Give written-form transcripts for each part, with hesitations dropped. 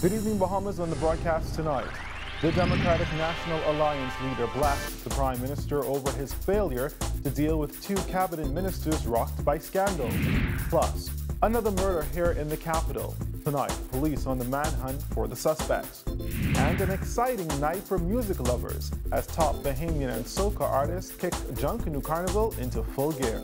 Good evening, Bahamas. On the broadcast tonight, the Democratic National Alliance leader blasts the Prime Minister over his failure to deal with two cabinet ministers rocked by scandal. Plus, another murder here in the capital. Tonight, police on the manhunt for the suspects. And an exciting night for music lovers as top Bahamian and soca artists kick Junkanoo Carnival into full gear.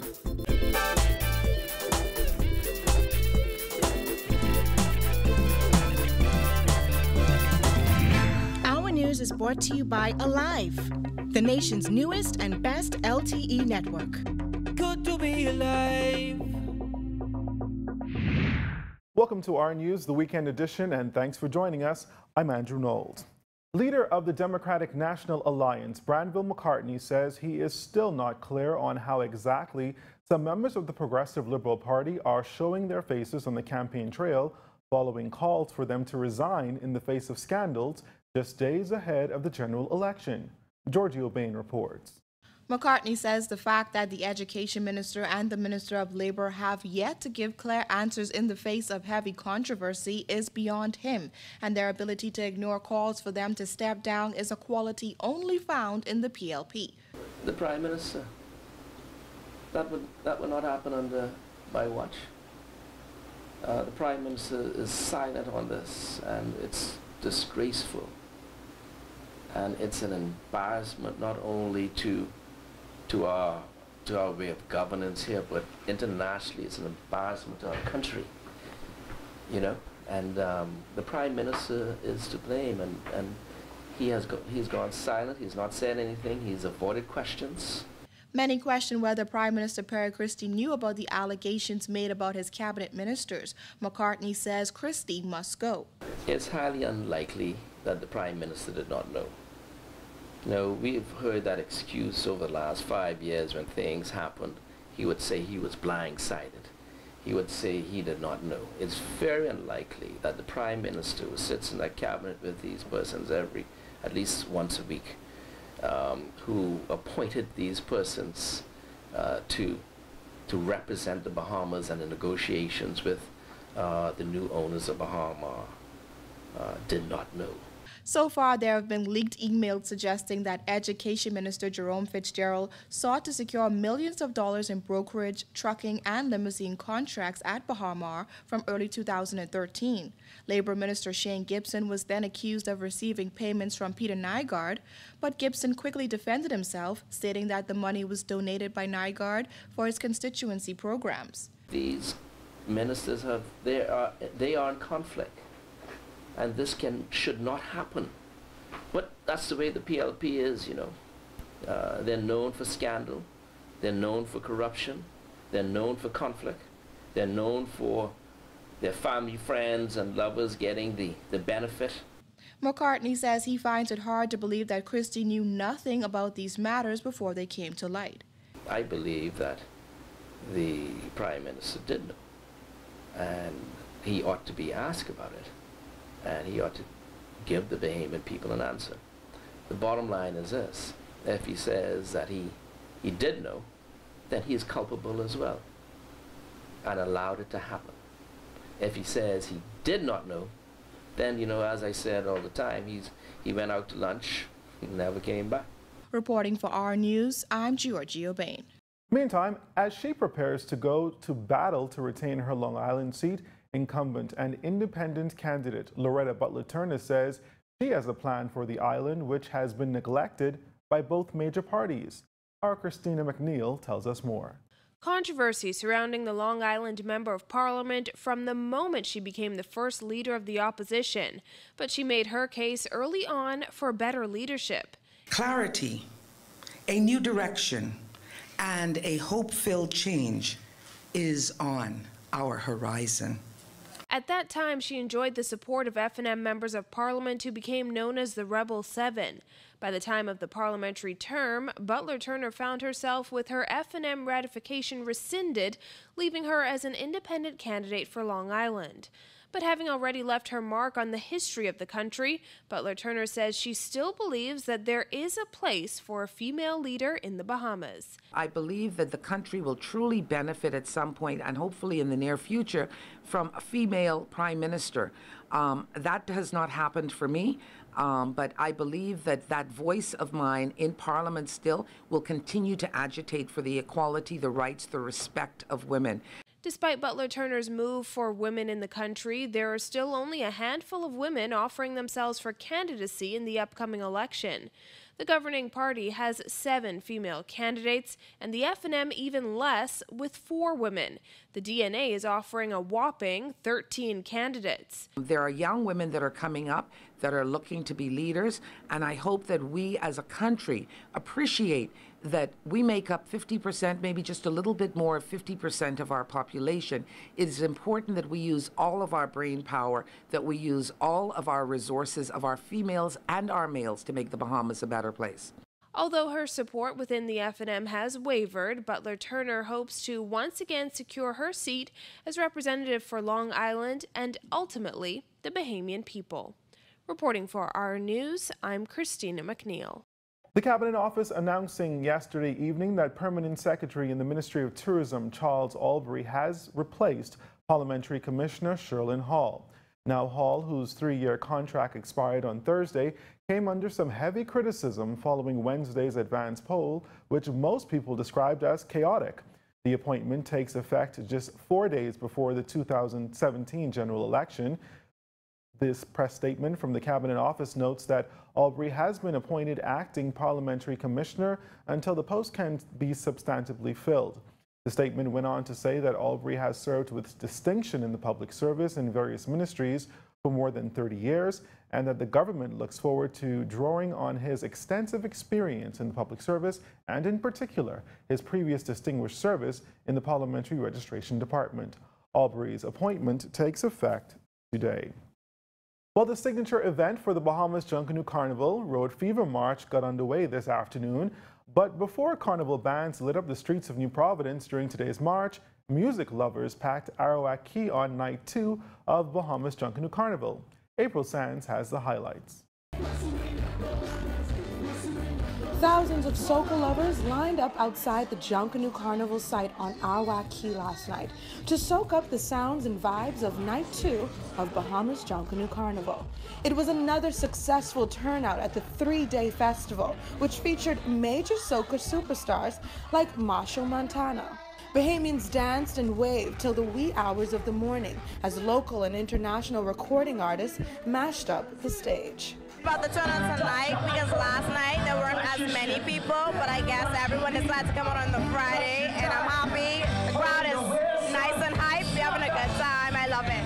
News is brought to you by Alive, the nation's newest and best LTE network. Good to be alive. Welcome to our news, the weekend edition, and thanks for joining us. I'm Andrew Nold. Leader of the Democratic National Alliance, Branville McCartney, says he is still not clear on how exactly some members of the Progressive Liberal Party are showing their faces on the campaign trail following calls for them to resign in the face of scandals just days ahead of the general election. Giorgio Bain reports. McCartney says the fact that the Education Minister and the Minister of Labour have yet to give clear answers in the face of heavy controversy is beyond him, and their ability to ignore calls for them to step down is a quality only found in the PLP. The Prime Minister, that would not happen under my watch. The Prime Minister is silent on this, and it's disgraceful. And it's an embarrassment not only to our way of governance here, but internationally it's an embarrassment to our country, you know. And the Prime Minister is to blame, and he's gone silent. He's not said anything. He's avoided questions. Many question whether Prime Minister Christie knew about the allegations made about his cabinet ministers. McCartney says Christie must go. It's highly unlikely that the Prime Minister did not know. You know, we've heard that excuse over the last 5 years when things happened. He would say he was blindsided. He would say he did not know. It's very unlikely that the Prime Minister, who sits in that cabinet with these persons at least once a week, who appointed these persons to represent the Bahamas and the negotiations with the new owners of Bahamas, did not know. So far, there have been leaked emails suggesting that Education Minister Jerome Fitzgerald sought to secure millions of dollars in brokerage, trucking, and limousine contracts at Bahamas from early 2013. Labor Minister Shane Gibson was then accused of receiving payments from Peter Nygaard, but Gibson quickly defended himself, stating that the money was donated by Nygaard for his constituency programs. These ministers they are in conflict. And this should not happen. But that's the way the PLP is, you know. They're known for scandal. They're known for corruption. They're known for conflict. They're known for their family, friends, and lovers getting the benefit. McCartney says he finds it hard to believe that Christie knew nothing about these matters before they came to light. I believe that the Prime Minister did know. And he ought to be asked about it. And he ought to give the Bahamian people an answer. The bottom line is this: if he says that he did know, then he is culpable as well and allowed it to happen. If he says he did not know, then, you know, as I said all the time, he went out to lunch and never came back. Reporting for our news, I'm Giorgio Bain. Meantime, as she prepares to go to battle to retain her Long Island seat, incumbent and independent candidate Loretta Butler Turner says she has a plan for the island which has been neglected by both major parties. Our Christina McNeil tells us more. Controversy surrounding the Long Island Member of Parliament from the moment she became the first leader of the opposition, but she made her case early on for better leadership. Clarity, a new direction, and a hope-filled change is on our horizon. At that time, she enjoyed the support of F&M members of Parliament who became known as the Rebel Seven. By the time of the parliamentary term, Butler Turner found herself with her F&M ratification rescinded, leaving her as an independent candidate for Long Island. But having already left her mark on the history of the country, Butler Turner says she still believes that there is a place for a female leader in the Bahamas. I believe that the country will truly benefit at some point, and hopefully in the near future, from a female prime minister. That has not happened for me, but I believe that that voice of mine in Parliament still will continue to agitate for the equality, the rights, the respect of women. Despite Butler Turner's move for women in the country, there are still only a handful of women offering themselves for candidacy in the upcoming election. The governing party has 7 female candidates, and the FNM even less, with 4 women. The DNA is offering a whopping 13 candidates. There are young women that are coming up that are looking to be leaders, and I hope that we as a country appreciate that we make up 50%, maybe just a little bit more of 50% of our population. It is important that we use all of our brain power, that we use all of our resources of our females and our males to make the Bahamas a better place. Although her support within the FNM has wavered, Butler Turner hopes to once again secure her seat as representative for Long Island and ultimately the Bahamian people. Reporting for our news, I'm Christina McNeil. The Cabinet Office announcing yesterday evening that Permanent Secretary in the Ministry of Tourism Charles Albury has replaced Parliamentary Commissioner Sherlyn Hall. Now Hall, whose 3-year contract expired on Thursday, came under some heavy criticism following Wednesday's advance poll, which most people described as chaotic. The appointment takes effect just 4 days before the 2017 general election. This press statement from the Cabinet Office notes that Albury has been appointed acting parliamentary commissioner until the post can be substantively filled. The statement went on to say that Albury has served with distinction in the public service in various ministries for more than 30 years, and that the government looks forward to drawing on his extensive experience in the public service and, in particular, his previous distinguished service in the Parliamentary Registration Department. Albury's appointment takes effect today. Well, the signature event for the Bahamas Junkanoo Carnival, Road Fever March, got underway this afternoon. But before carnival bands lit up the streets of New Providence during today's march, music lovers packed Arawak Key on night 2 of Bahamas Junkanoo Carnival. April Sands has the highlights. Thousands of soca lovers lined up outside the Junkanoo Carnival site on Arawak Key last night to soak up the sounds and vibes of night 2 of Bahamas Junkanoo Carnival. It was another successful turnout at the 3-day festival, which featured major soca superstars like Machel Montano. Bahamians danced and waved till the wee hours of the morning as local and international recording artists mashed up the stage. About the turnout tonight, because last night there weren't as many people, but I guess everyone decided to come out on the Friday, and I'm happy. The crowd is nice and hyped. We're having a good time. I love it.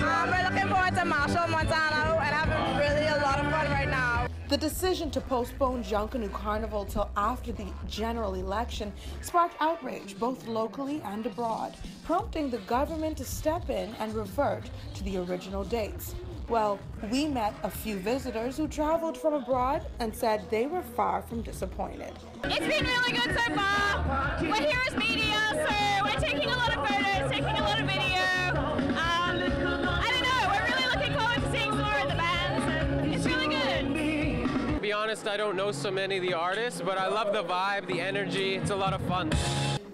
We're looking forward to Machel Montano and having really a lot of fun right now. The decision to postpone Junkanoo Carnival till after the general election sparked outrage both locally and abroad, prompting the government to step in and revert to the original dates. Well, we met a few visitors who traveled from abroad and said they were far from disappointed. It's been really good so far. We're here as media, so we're taking a lot of photos, taking a lot of video. I don't know, we're really looking forward to seeing some more of the bands, and it's really good. To be honest, I don't know so many of the artists, but I love the vibe, the energy. It's a lot of fun.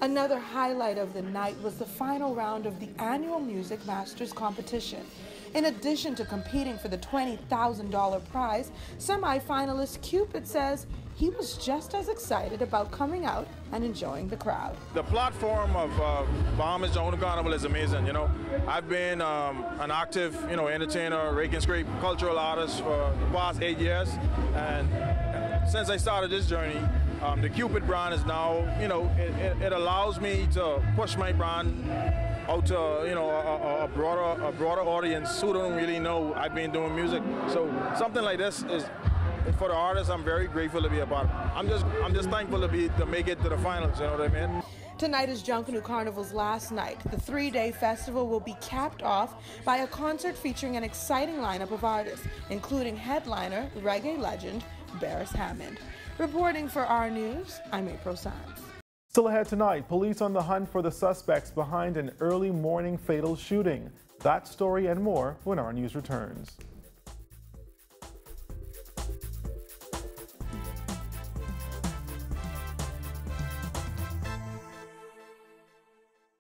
Another highlight of the night was the final round of the annual Music Masters competition. In addition to competing for the $20,000 prize, semi-finalist Cupid says he was just as excited about coming out and enjoying the crowd. The platform of Bahamas Junkanoo Carnival is amazing. You know, I've been an active, entertainer, rake and scrape cultural artist for the past 8 years, and since I started this journey, the Cupid brand is now, it allows me to push my brand out to a broader audience who don't really know I've been doing music. So something like this is, for the artists, I'm very grateful to be a part of. I'm just thankful to make it to the finals. You know what I mean? Tonight is Junkanoo Carnival's last night. The 3-day festival will be capped off by a concert featuring an exciting lineup of artists, including headliner, reggae legend Barris Hammond. Reporting for our news, I'm April Sands. Still ahead tonight, police on the hunt for the suspects behind an early morning fatal shooting. That story and more when our news returns.